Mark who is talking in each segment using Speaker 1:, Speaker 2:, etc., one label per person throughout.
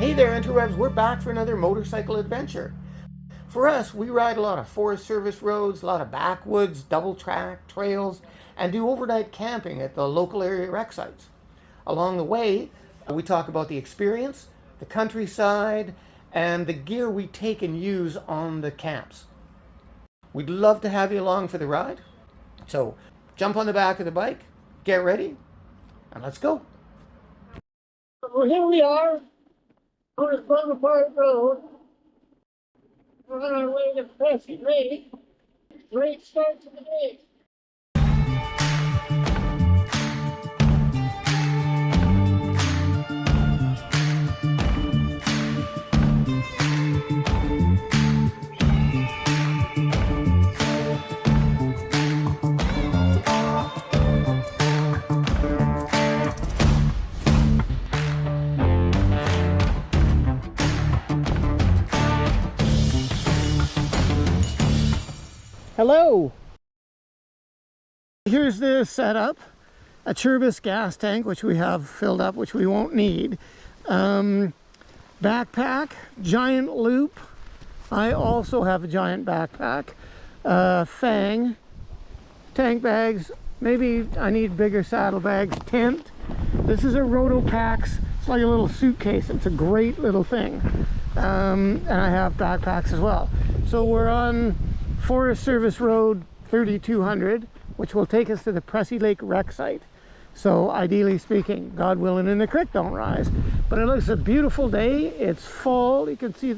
Speaker 1: Hey there, Interwebs, we're back for another motorcycle adventure. For us, we ride a lot of Forest Service roads, a lot of backwoods, double track, trails, and do overnight camping at the local area rec sites. Along the way, we talk about the experience, the countryside, and the gear we take and use on the camps. We'd love to have you along for the ride. So jump on the back of the bike, get ready, and let's go.
Speaker 2: Well, here we are on this Bonaparte Road. We're on our way to Pressy Lake. Great start to the day.
Speaker 1: Hello! Here's the setup. A Turbis gas tank, which we have filled up, which we won't need. Backpack, giant loop. I also have a giant backpack. Fang, tank bags. Maybe I need bigger saddlebags. Tent. This is a Rotopax. It's like a little suitcase. It's a great little thing. And I have backpacks as well. So we're on Forest Service Road 3200, which will take us to the Pressy Lake Res Site. So ideally speaking, God willing, and the creek don't rise. But it looks a beautiful day. It's fall. You can see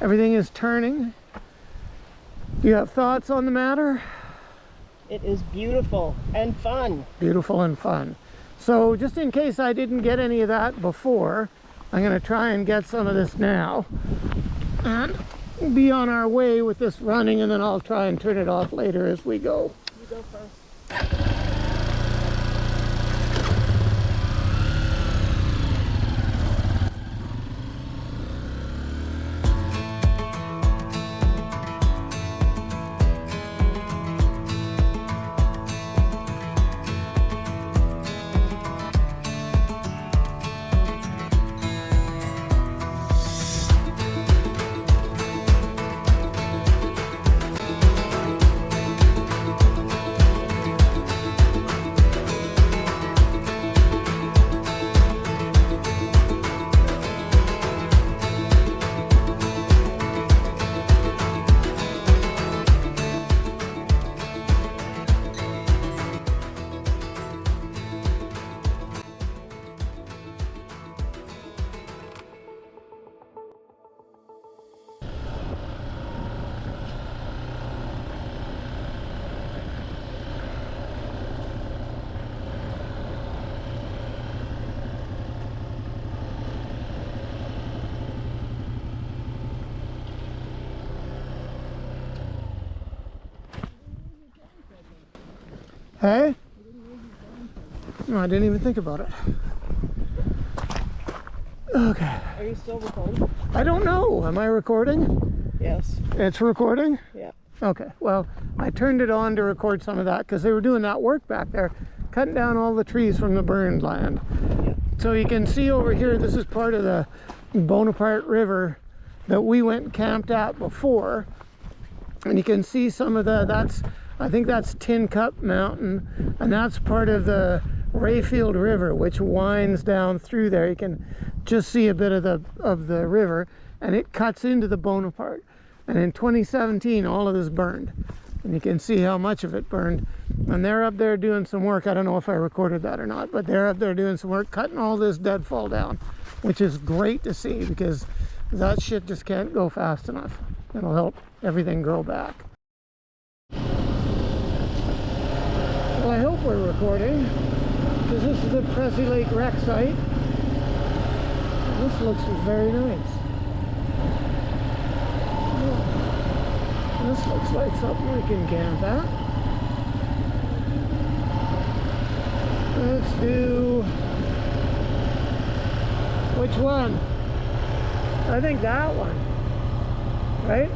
Speaker 1: everything is turning. Do you have thoughts on the matter?
Speaker 3: It is beautiful and fun.
Speaker 1: Beautiful and fun. So just in case I didn't get any of that before, I'm going to try and get some of this now. And be on our way with this running, and then I'll try and turn it off later as we go.
Speaker 3: You go first.
Speaker 1: Hey? No, I didn't even think about it. Okay.
Speaker 3: Are you still recording?
Speaker 1: I don't know. Am I recording?
Speaker 3: Yes.
Speaker 1: It's recording?
Speaker 3: Yeah.
Speaker 1: Okay. Well, I turned it on to record some of that because they were doing that work back there, cutting down all the trees from the burned land.
Speaker 3: Yeah.
Speaker 1: So you can see over here, this is part of the Bonaparte River that we went and camped at before. And you can see some of I think that's Tin Cup Mountain, and that's part of the Rayfield River, which winds down through there. You can just see a bit of the river, and it cuts into the Bonaparte. And in 2017, all of this burned, and you can see how much of it burned. And they're up there doing some work. I don't know if I recorded that or not, but they're up there doing some work, cutting all this deadfall down, which is great to see because that shit just can't go fast enough. It'll help everything grow back. Well, I hope we're recording, because this is the Pressy Lake Res Site. This looks very nice. This looks like something we can camp at. Let's do... which one? I think that one. Right?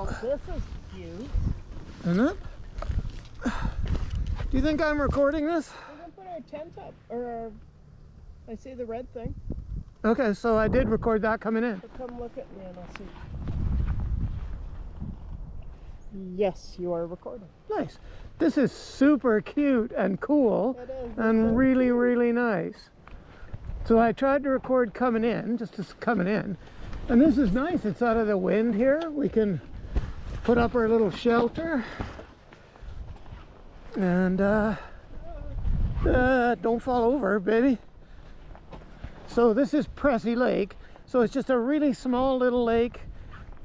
Speaker 3: Oh, this is cute.
Speaker 1: Isn't it? Do you think I'm recording this?
Speaker 3: We're gonna put our tent up, or I see the red thing.
Speaker 1: Okay, so I did record that coming in.
Speaker 3: So come look at me and I'll see. Yes, you are recording.
Speaker 1: Nice. This is super cute and cool
Speaker 3: It is.
Speaker 1: and really, really nice. So I tried to record coming in, just as coming in. And this is nice. It's out of the wind here. We can put up our little shelter. And don't fall over, baby. So this is Pressy Lake. So it's just a really small little lake.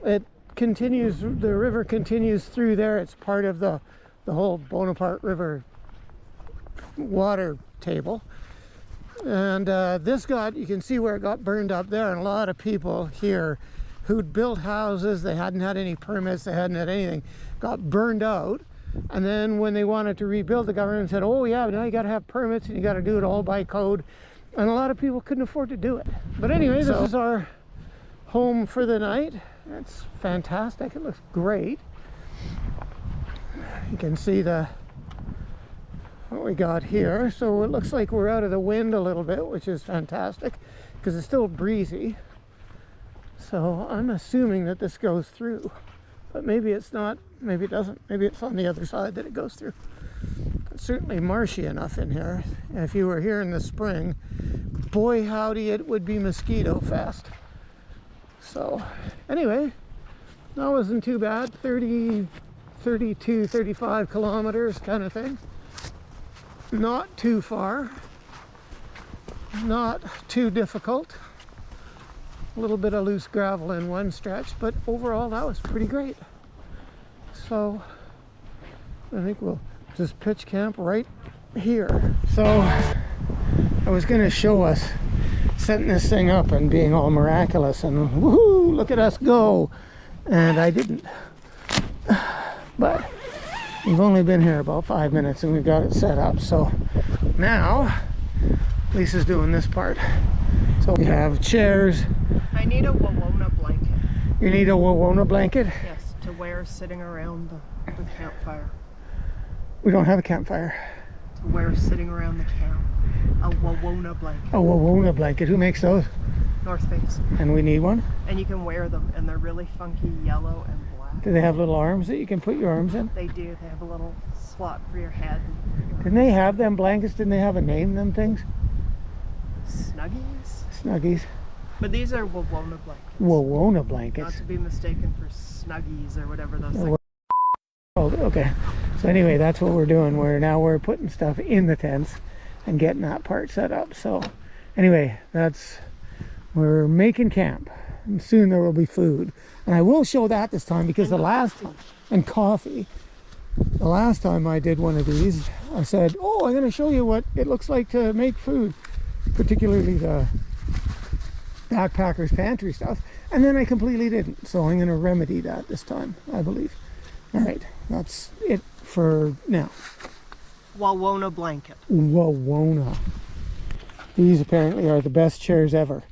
Speaker 1: It continues, the river continues through there. It's part of the whole Bonaparte River water table. And this you can see where it got burned up there, and a lot of people here who'd built houses, they hadn't had any permits, they hadn't had anything, got burned out. And then when they wanted to rebuild, the government said, oh yeah, but now you got to have permits and you got to do it all by code. And a lot of people couldn't afford to do it. But anyway, this is our home for the night. It's fantastic. It looks great. You can see what we got here. So it looks like we're out of the wind a little bit, which is fantastic because it's still breezy. So I'm assuming that this goes through, but maybe it's not, maybe it doesn't. Maybe it's on the other side that it goes through. It's certainly marshy enough in here. If you were here in the spring, boy howdy, it would be mosquito fest. So anyway, that wasn't too bad. 30, 32, 35 kilometers kind of thing. Not too far, not too difficult. A little bit of loose gravel in one stretch, but overall that was pretty great. So I think we'll just pitch camp right here. So I was going to show us setting this thing up and being all miraculous and woohoo, look at us go, and I didn't. But we've only been here about 5 minutes and we've got it set up. So now Lisa's doing this part. So we have chairs.
Speaker 3: I need a Wawona blanket.
Speaker 1: You need a Wawona blanket?
Speaker 3: Yes, to wear sitting around the campfire.
Speaker 1: We don't have a campfire.
Speaker 3: To wear sitting around the camp. A Wawona blanket.
Speaker 1: A Wawona blanket. Who makes those?
Speaker 3: North Face.
Speaker 1: And we need one?
Speaker 3: And you can wear them, and they're really funky yellow and black.
Speaker 1: Do they have little arms that you can put your arms in?
Speaker 3: They do. They have a little slot for your head.
Speaker 1: Didn't they have them blankets? Didn't they have a name, them things?
Speaker 3: Snuggies?
Speaker 1: Snuggies.
Speaker 3: But these are Wawona blankets.
Speaker 1: Wawona blankets.
Speaker 3: Not to be mistaken for Snuggies or whatever those things.
Speaker 1: Oh, okay. So anyway, that's what we're doing. We're putting stuff in the tents and getting that part set up. So anyway, we're making camp, and soon there will be food. And I will show that this time because and coffee. The last time I did one of these, I said, oh, I'm going to show you what it looks like to make food, particularly the backpackers pantry stuff, and then I completely didn't. So I'm going to remedy that this time, I believe. All right, that's it for now.
Speaker 3: Wawona blanket.
Speaker 1: Wawona. These apparently are the best chairs ever.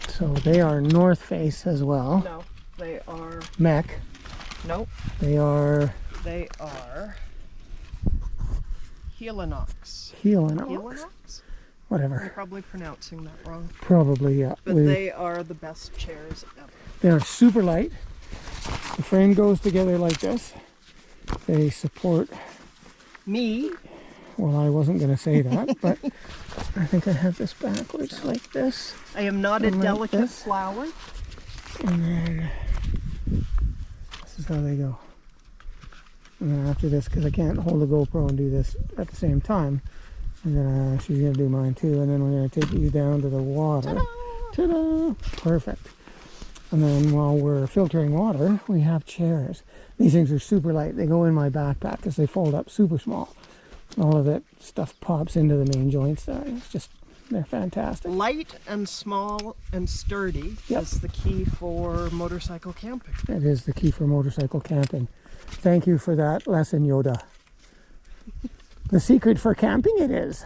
Speaker 1: So they are North Face as well.
Speaker 3: No, they are
Speaker 1: Mech.
Speaker 3: Nope.
Speaker 1: They are
Speaker 3: Helinox.
Speaker 1: Helinox. Whatever.
Speaker 3: I'm probably pronouncing that wrong.
Speaker 1: Probably, yeah.
Speaker 3: But they are the best chairs ever.
Speaker 1: They are super light. The frame goes together like this. They support
Speaker 3: me.
Speaker 1: Well, I wasn't going to say that, but I think I have this backwards like this.
Speaker 3: I am not a delicate flower.
Speaker 1: And then this is how they go. And then after this, because I can't hold the GoPro and do this at the same time, and then she's going to do mine too, and then we're going to take you down to the water. Ta-da! Ta-da! Perfect. And then while we're filtering water, we have chairs. These things are super light. They go in my backpack because they fold up super small. All of that stuff pops into the main joints there. It's just, they're fantastic.
Speaker 3: Light and small and sturdy is the key for motorcycle camping.
Speaker 1: It is the key for motorcycle camping. Thank you for that lesson, Yoda. The secret for camping it is.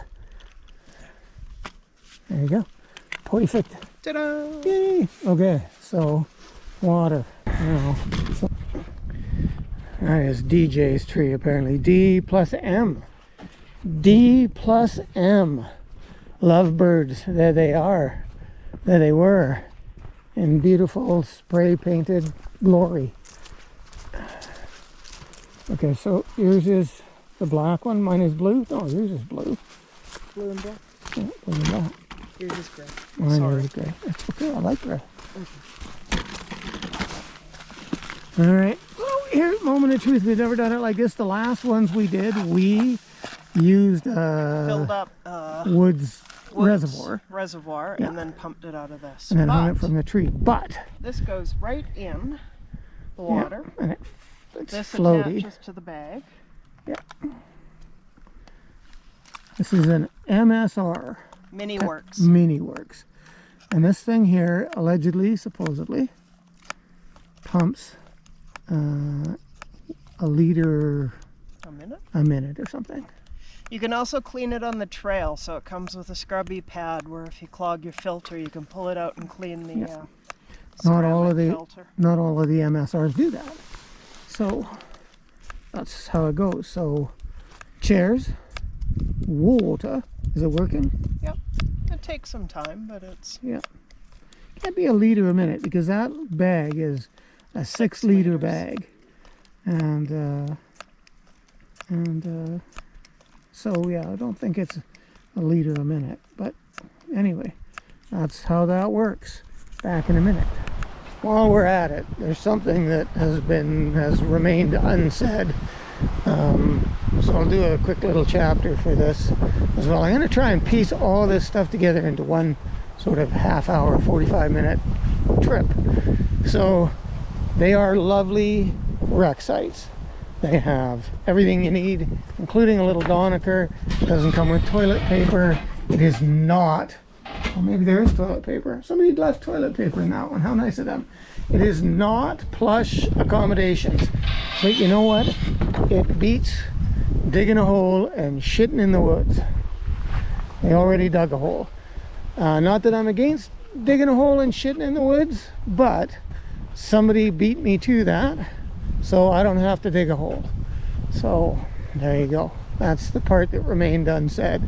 Speaker 1: There you go. Perfect.
Speaker 3: Ta-da!
Speaker 1: Yay! Okay, so water. Now, so That is DJ's tree, apparently. D plus M. D plus M. Lovebirds. There they are. There they were. In beautiful spray painted glory. Okay, so yours is the black one. Mine is blue. No, yours is blue.
Speaker 3: Blue and black.
Speaker 1: Yeah, blue and black.
Speaker 3: Yours is gray.
Speaker 1: Mine is gray. That's okay. I like gray.
Speaker 3: Okay.
Speaker 1: All right. So here's moment of truth. We've never done it like this. The last ones we did, we used
Speaker 3: Filled up
Speaker 1: woods reservoir,
Speaker 3: and then pumped it out of this.
Speaker 1: and then hung it from the tree. But
Speaker 3: this goes right in the water.
Speaker 1: yeah, and it's
Speaker 3: This
Speaker 1: floaty.
Speaker 3: attaches to the bag.
Speaker 1: Yeah. This is an MSR.
Speaker 3: Mini Works.
Speaker 1: Mini Works. And this thing here, allegedly, supposedly, pumps a liter a minute or something.
Speaker 3: You can also clean it on the trail, so it comes with a scrubby pad where if you clog your filter, you can pull it out and clean the
Speaker 1: Not all of
Speaker 3: filter.
Speaker 1: Not all of the MSRs do that. So that's how it goes. So chairs, water. Is it working?
Speaker 3: Yep. It takes some time, but it's...
Speaker 1: Yeah. Can't be a liter a minute because that bag is a 6 liter bag. And so yeah, I don't think it's a liter a minute. But anyway, that's how that works. Back in a minute. While we're at it, there's something that has remained unsaid. So I'll do a quick little chapter for this as well. I'm going to try and piece all this stuff together into one sort of half-hour, 45-minute trip. So they are lovely wreck sites. They have everything you need, including a little donaker. It doesn't come with toilet paper. It is not... Well, maybe there is toilet paper. Somebody left toilet paper in that one. How nice of them. It is not plush accommodations. But you know what? It beats digging a hole and shitting in the woods. They already dug a hole. Not that I'm against digging a hole and shitting in the woods, but somebody beat me to that, so I don't have to dig a hole. So there you go. That's the part that remained unsaid.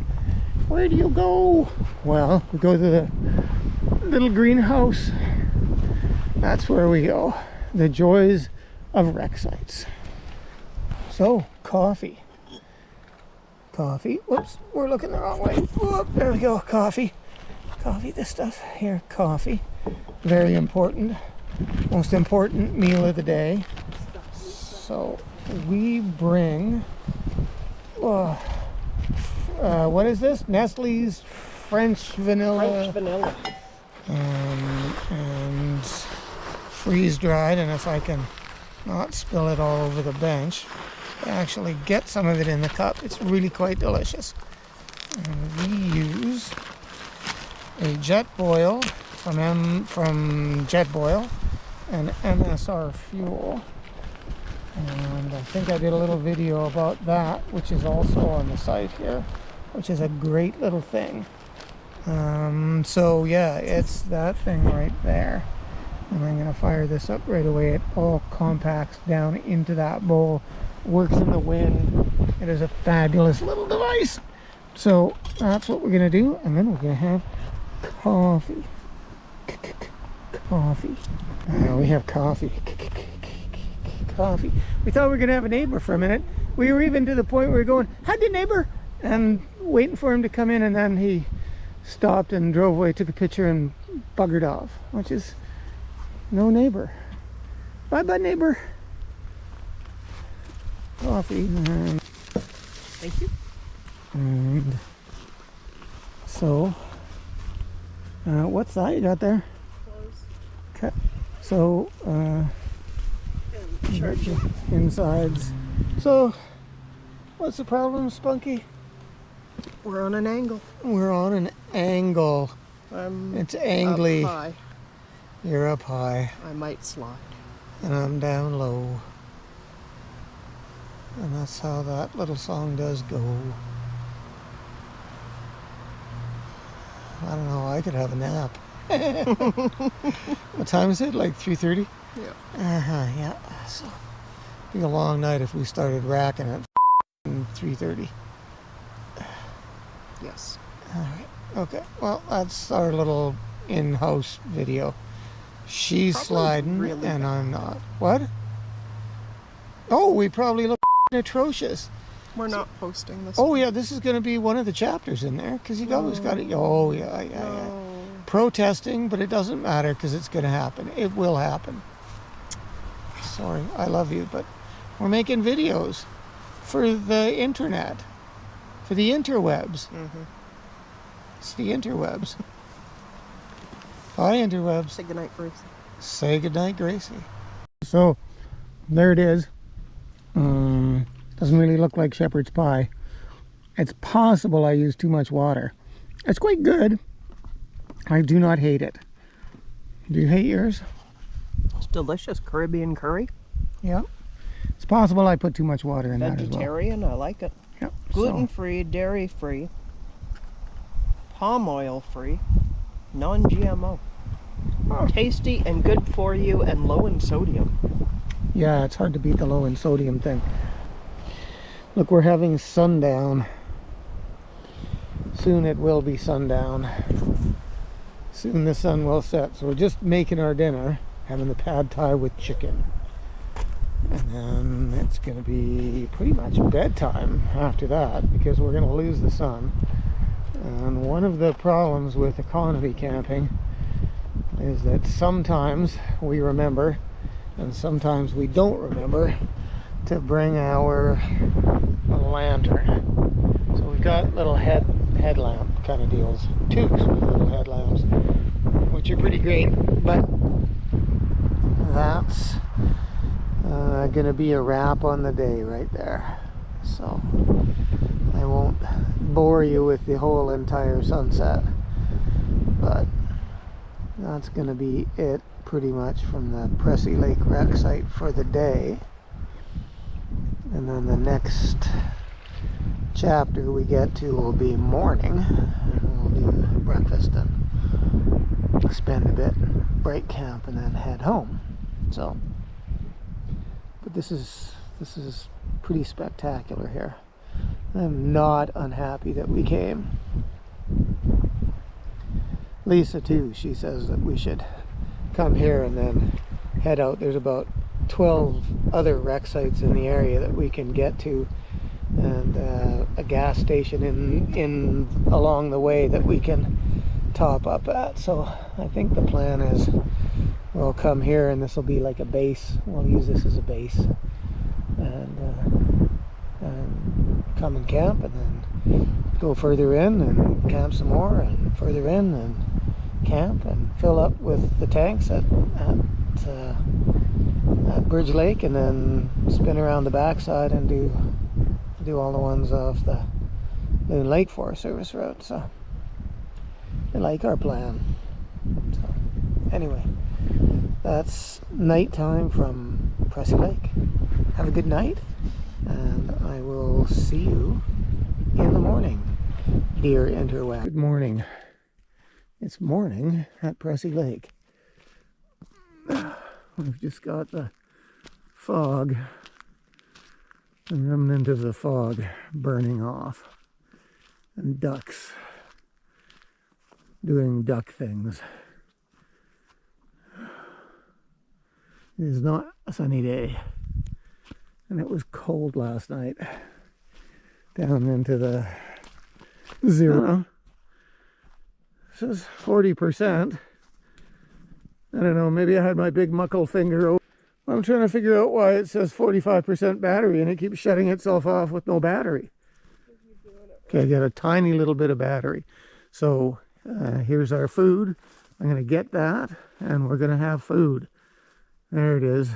Speaker 1: Where do you go? Well, we go to the little greenhouse. That's where we go. The joys of wreck sites. So, coffee. Coffee. Whoops, we're looking the wrong way. Whoop, there we go. Coffee. Coffee, this stuff here. Coffee. Very important. Most important meal of the day. So, we bring... what is this? Nestle's French vanilla.
Speaker 3: French vanilla.
Speaker 1: And freeze dried. And if I can not spill it all over the bench, I actually get some of it in the cup. It's really quite delicious. And we use a jet boil from Jet Boil and MSR fuel. And I think I did a little video about that, which is also on the site here, which is a great little thing. So yeah, it's that thing right there. And I'm going to fire this up right away. It all compacts down into that bowl, works in the wind. It is a fabulous little device. So that's what we're going to do. And then we're going to have coffee. Coffee. We have coffee. Coffee. We thought we were going to have a neighbor for a minute. We were even to the point where we were going, "Hi, neighbor," and waiting for him to come in, and then he stopped and drove away, took a picture and buggered off, which is no neighbor. Bye bye, neighbor. Coffee.
Speaker 3: Thank you.
Speaker 1: And so what's that you got there? Okay. So insides. So what's the problem, Spunky?
Speaker 3: We're on an angle.
Speaker 1: We're on an angle. It's angly.
Speaker 3: Up high.
Speaker 1: You're up high.
Speaker 3: I might slide.
Speaker 1: And I'm down low. And that's how that little song does go. I don't know, I could have a nap. What time is it? Like 3:30?
Speaker 3: Yeah.
Speaker 1: Yeah. So Be a long night if we started racking at 3:30.
Speaker 3: Yes.
Speaker 1: All right. Okay. Well, that's our little in-house video. She's
Speaker 3: Probably
Speaker 1: sliding
Speaker 3: really
Speaker 1: and
Speaker 3: bad.
Speaker 1: I'm not. What? Oh, we probably look atrocious.
Speaker 3: We're not posting this.
Speaker 1: Oh yeah, this is going to be one of the chapters in there because you always got it. Oh yeah.
Speaker 3: No.
Speaker 1: Protesting, but it doesn't matter because it's going to happen. It will happen. Sorry, I love you, but we're making videos for the internet, for the interwebs.
Speaker 3: Mm-hmm.
Speaker 1: It's the interwebs. Bye, interwebs.
Speaker 3: Say goodnight, Gracie.
Speaker 1: Say goodnight, Gracie. So, there it is. Doesn't really look like shepherd's pie. It's possible I used too much water. It's quite good. I do not hate it. Do you hate yours?
Speaker 3: It's delicious Caribbean curry.
Speaker 1: Yeah. It's possible I put too much water in that as well.
Speaker 3: Vegetarian, I like it.
Speaker 1: Yeah.
Speaker 3: Gluten-free, dairy-free, palm oil-free, non-GMO.
Speaker 1: Oh.
Speaker 3: Tasty and good for you and low in sodium.
Speaker 1: Yeah, it's hard to beat the low in sodium thing. Look, we're having sundown. Soon it will be sundown. Soon the sun will set. So we're just making our dinner, having the pad thai with chicken. And then it's going to be pretty much bedtime after that because we're going to lose the sun. And one of the problems with economy camping is that sometimes we remember and sometimes we don't remember to bring our lantern. So we've got little headlamp kind of deals, tubes with little headlamps, which are pretty great, but that's gonna be a wrap on the day right there. So I won't bore you with the whole entire sunset, but that's gonna be it pretty much from the Pressy Lake Res Site for the day. And then the next chapter we get to will be morning, and we'll do breakfast and spend a bit, break camp, and then head home. So, but this is pretty spectacular here. I'm not unhappy that we came. Lisa too, she says that we should come here and then head out. There's about 12 other wreck sites in the area that we can get to, and a gas station in along the way that we can top up at. So I think the plan is we'll come here and this will be like a base. We'll use this as a base and come and camp, and then go further in and camp some more, and further in and camp and fill up with the tanks at Bridge Lake, and then spin around the backside and do all the ones off the Loon Lake Forest Service road. So I like our plan. So anyway, that's nighttime from Pressy Lake. Have a good night, and I will see you in the morning, dear interweb. Good morning. It's morning at Pressy Lake. We've just got the fog, the remnant of the fog burning off, and ducks doing duck things. It is not a sunny day, and it was cold last night, down into the zero. It says 40%. I don't know, maybe I had my big muckle finger over. I'm trying to figure out why it says 45% battery and it keeps shutting itself off with no battery. Okay, I got a tiny little bit of battery. So here's our food. I'm going to get that and we're going to have food. There it is,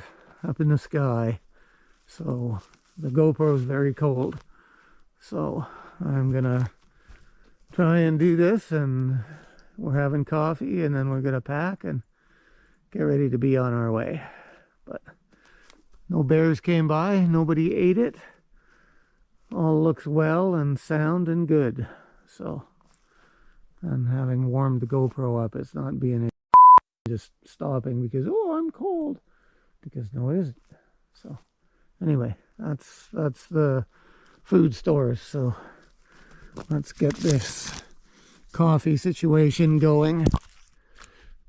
Speaker 1: up in the sky. So the GoPro is very cold. So I'm going to try and do this, and we're having coffee, and then we're going to pack and get ready to be on our way. But no bears came by, nobody ate it. All looks well and sound and good. So I'm having warmed the GoPro up. It's not being just stopping because, oh, I'm cold. Because no, it isn't. So Anyway, that's the food stores. So let's get this coffee situation going,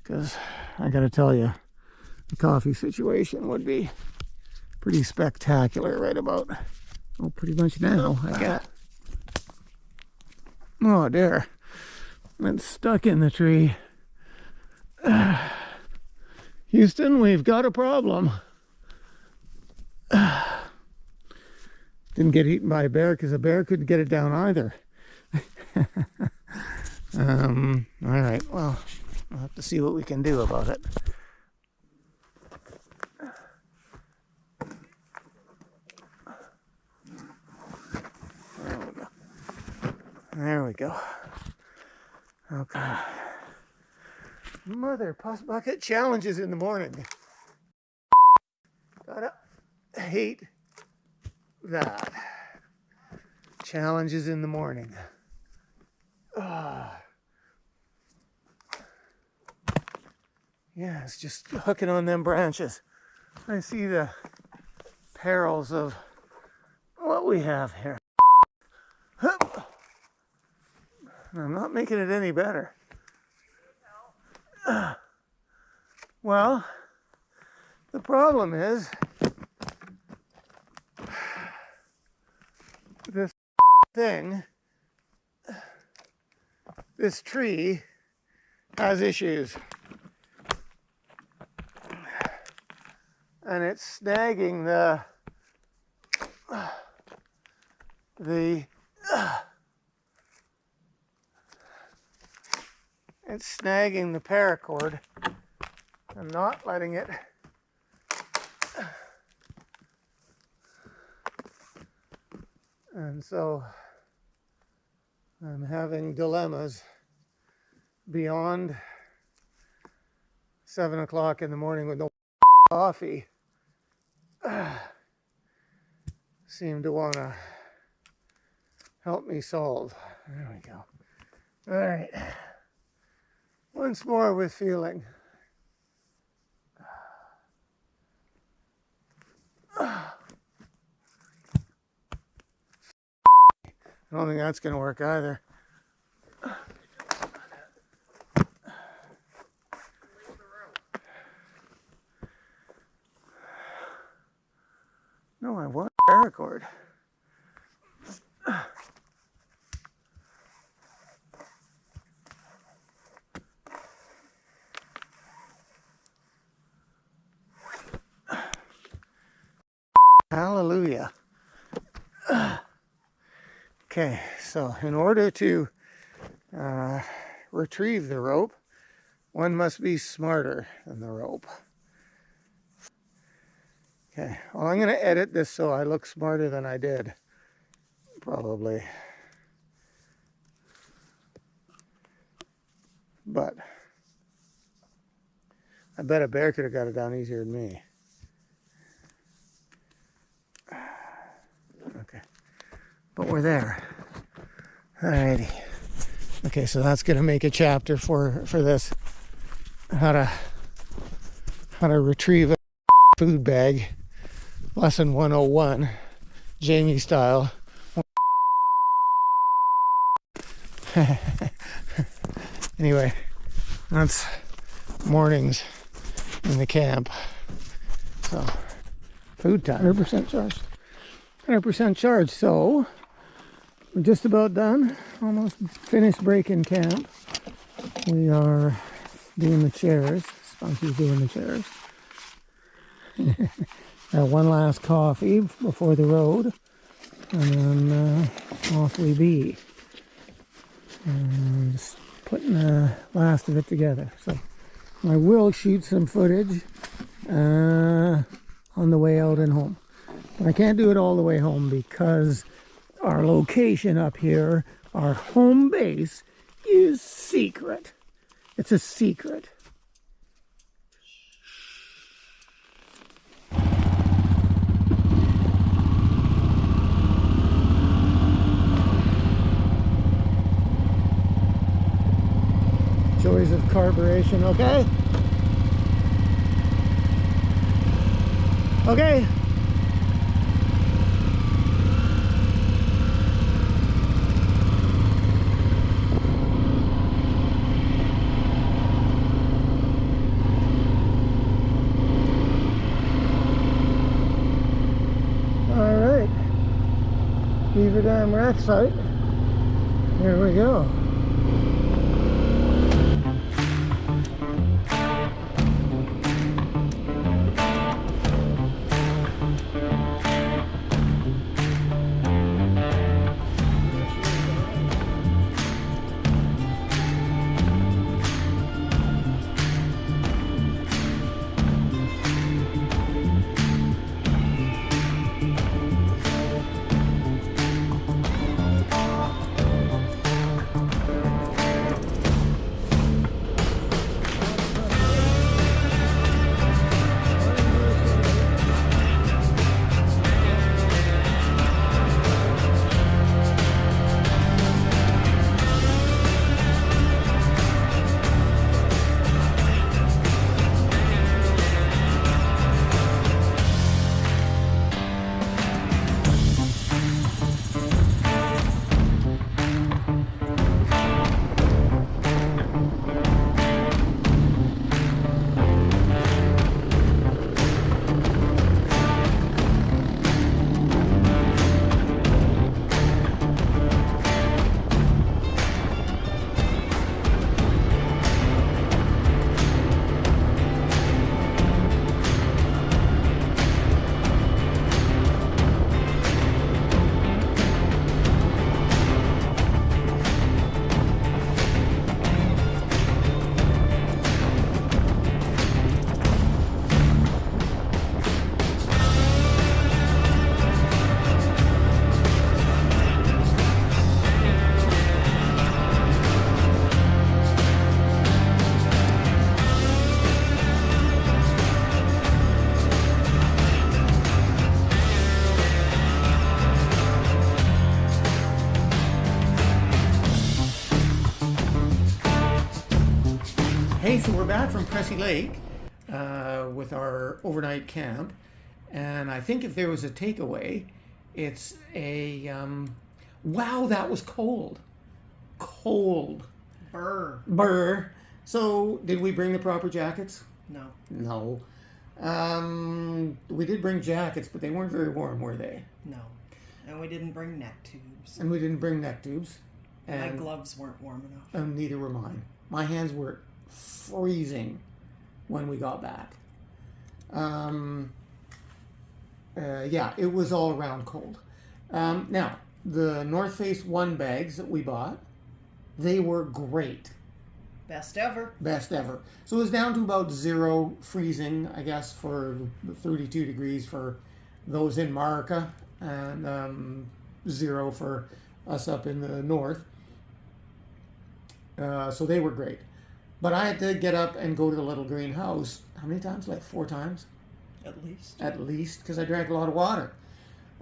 Speaker 1: because I gotta tell you, the coffee situation would be pretty spectacular right about, well, pretty much now. I got, oh dear, it's stuck in the tree. Houston, we've got a problem. Didn't get eaten by a bear because a bear couldn't get it down either. All right, well, I'll have to see what we can do about it. There we go. Okay. Mother puss bucket challenges in the morning. Gotta hate that. Challenges in the morning. Yeah, it's just hooking on them branches. I see the perils of what we have here. I'm not making it any better. Well, the problem is this thing, this tree has issues. And it's snagging it's snagging the paracord and not letting it and so I'm having dilemmas beyond 7 o'clock in the morning with no coffee. Seem to want to help me solve. There we go. All right. Once more with feeling. I don't think that's going to work either. No, I want paracord. Hallelujah. Okay, so in order to retrieve the rope, one must be smarter than the rope. Okay, well, I'm going to edit this so I look smarter than I did. Probably. But I bet a bear could have got it down easier than me. Okay, but we're there. Alrighty. Okay, so that's going to make a chapter for this. How to retrieve a food bag. Lesson 101, Jamie style. Anyway, that's mornings in the camp. So, food time. 100% charged. 100% charged. So, we're just about done. Almost finished breaking camp. We are doing the chairs. Spunky's doing the chairs. One last coffee before the road, and then off we be. And just putting the last of it together. So I will shoot some footage on the way out and home. But I can't do it all the way home because our location up here, our home base, is secret. It's a secret. Joys of carburation, okay? Okay. Beaver Dam Res Site. Here we go. Hey, so we're back from Pressy Lake with our overnight camp, and I think if there was a takeaway, it's a wow, that was cold. Burr. So did we bring the proper jackets? No. We did bring jackets, but they weren't very warm, were they?
Speaker 3: No. And we didn't bring neck tubes.
Speaker 1: And we didn't bring neck tubes.
Speaker 3: My gloves weren't warm enough.
Speaker 1: And neither were mine. My hands were freezing when we got back. Yeah, it was all around cold. Now, the North Face 1 bags that we bought, they were great.
Speaker 3: Best ever.
Speaker 1: So it was down to about 0 freezing, I guess, for 32 degrees for those in Marika, and 0 for us up in the north. So they were great. But I had to get up and go to the little greenhouse. How many times? Like 4 times? At least, because I drank a lot of water.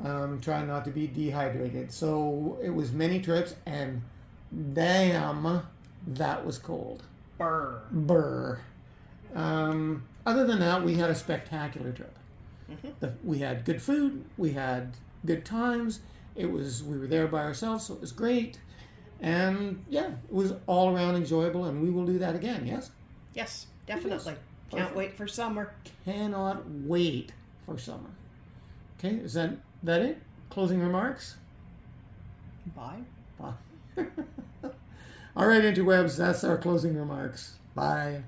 Speaker 1: Trying not to be dehydrated. So it was many trips, and damn, that was cold. Burr. Other than that, we had a spectacular trip. We had good food. We had good times. We were there by ourselves, so it was great. And yeah, it was all around enjoyable, and we will do that again, yes?
Speaker 3: Yes, definitely. Can't wait for summer.
Speaker 1: Cannot wait for summer. Okay, is that it? Closing remarks?
Speaker 3: Bye.
Speaker 1: All right, interwebs, that's our closing remarks. Bye.